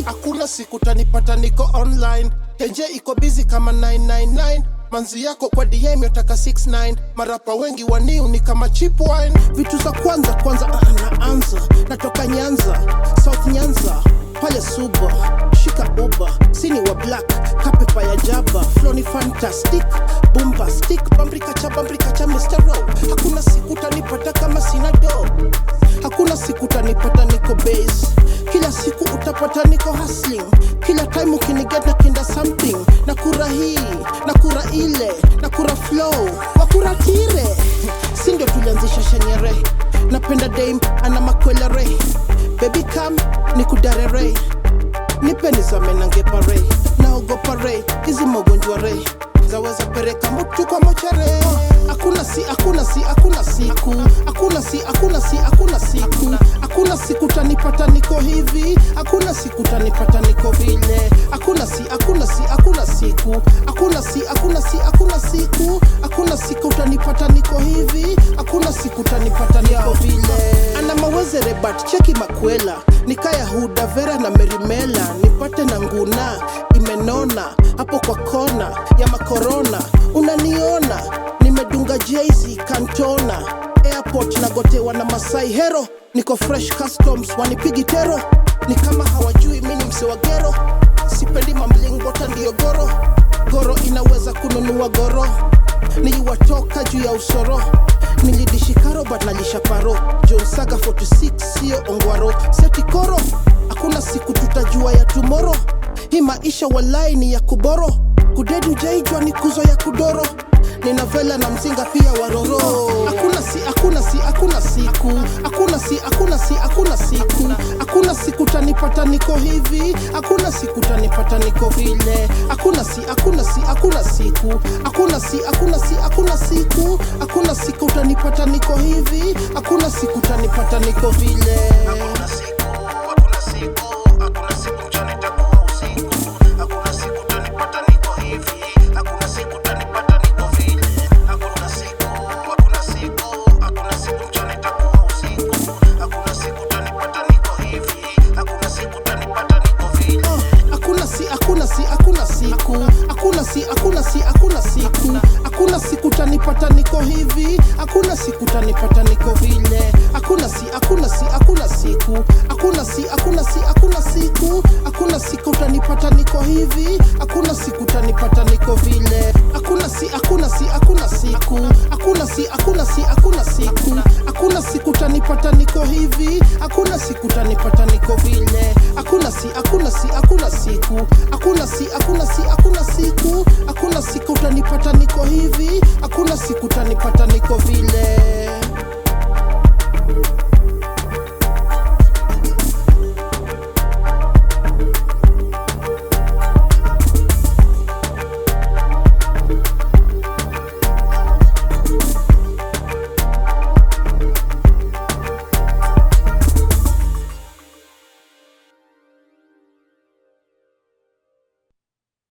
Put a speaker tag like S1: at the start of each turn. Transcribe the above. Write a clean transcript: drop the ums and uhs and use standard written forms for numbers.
S1: Hakuna siku tanipata niko online, Kenje iko busy kama 999. Manzi yako kwa DM yotaka 69. Marapa wengi waniu ni kama cheap wine. Vitu za kwanza naanza, natoka Nyanza, South Nyanza, pale Suba, shika Uber, sini wa black, kapepa ya jaba, flow ni fantastic, bombastic, bambrika cha Mr. Row. Hakuna siku tanipata kama sina do, hakuna siku tanipata niko base, kila siku utapata niko hustling, kila time ukiniget na kinda something, nakura hii, nakura ile, nakura flow, wakura tire. Sindio tulianzisha shenyere, napenda dame, ana makwelere, baby come, nikudarere, nipe nizame na ngepare, naogopa re, hizi magonjwa re, zaweza pereka mtu kwa mochare. Hakuna siku tanipata niko hivi, hakuna siku tanipata niko vile, hakuna siku tanipata niko hivi, hakuna siku tanipata niko vile. Ana mawezere but cheki makwela, nikaya Huda Vera na Merimela, nipate na nguna imenona hapo kwa kona ya makorona, unaniona nimedunga Jay-Z Cantona, airport nagotewa na Masai Hero, niko fresh customs wanipigi tero, ni kama hawajui mini mse wa gero, sipendi mambling bota ndiyo goro inaweza kununua goro, niliwatoka juu ya usoro, nilidishi karo but nalisha paro, John Saga 46 sio ongwaro, seti koro, hakuna siku tutajua ya tomorrow, hii maisha walai ni ya kuboro, kudedu jaijwa ni kuzo ya kudoro, nina vela na mzinga pia waroro. Hakuna siku tanipata niko hivi, hakuna siku tanipata niko vile, hakuna siku tanipata niko hivi, hakuna siku tanipata niko vile. Hakuna siku tanipata niko hivi, hakuna siku tanipata niko vile, hakuna siku tanipata niko hivi, hakuna siku tanipata niko vile, hakuna siku tanipata niko hivi, hakuna siku tanipata niko vile, hakuna siku tanipata niko hivi, hakuna siku tanipata niko vile.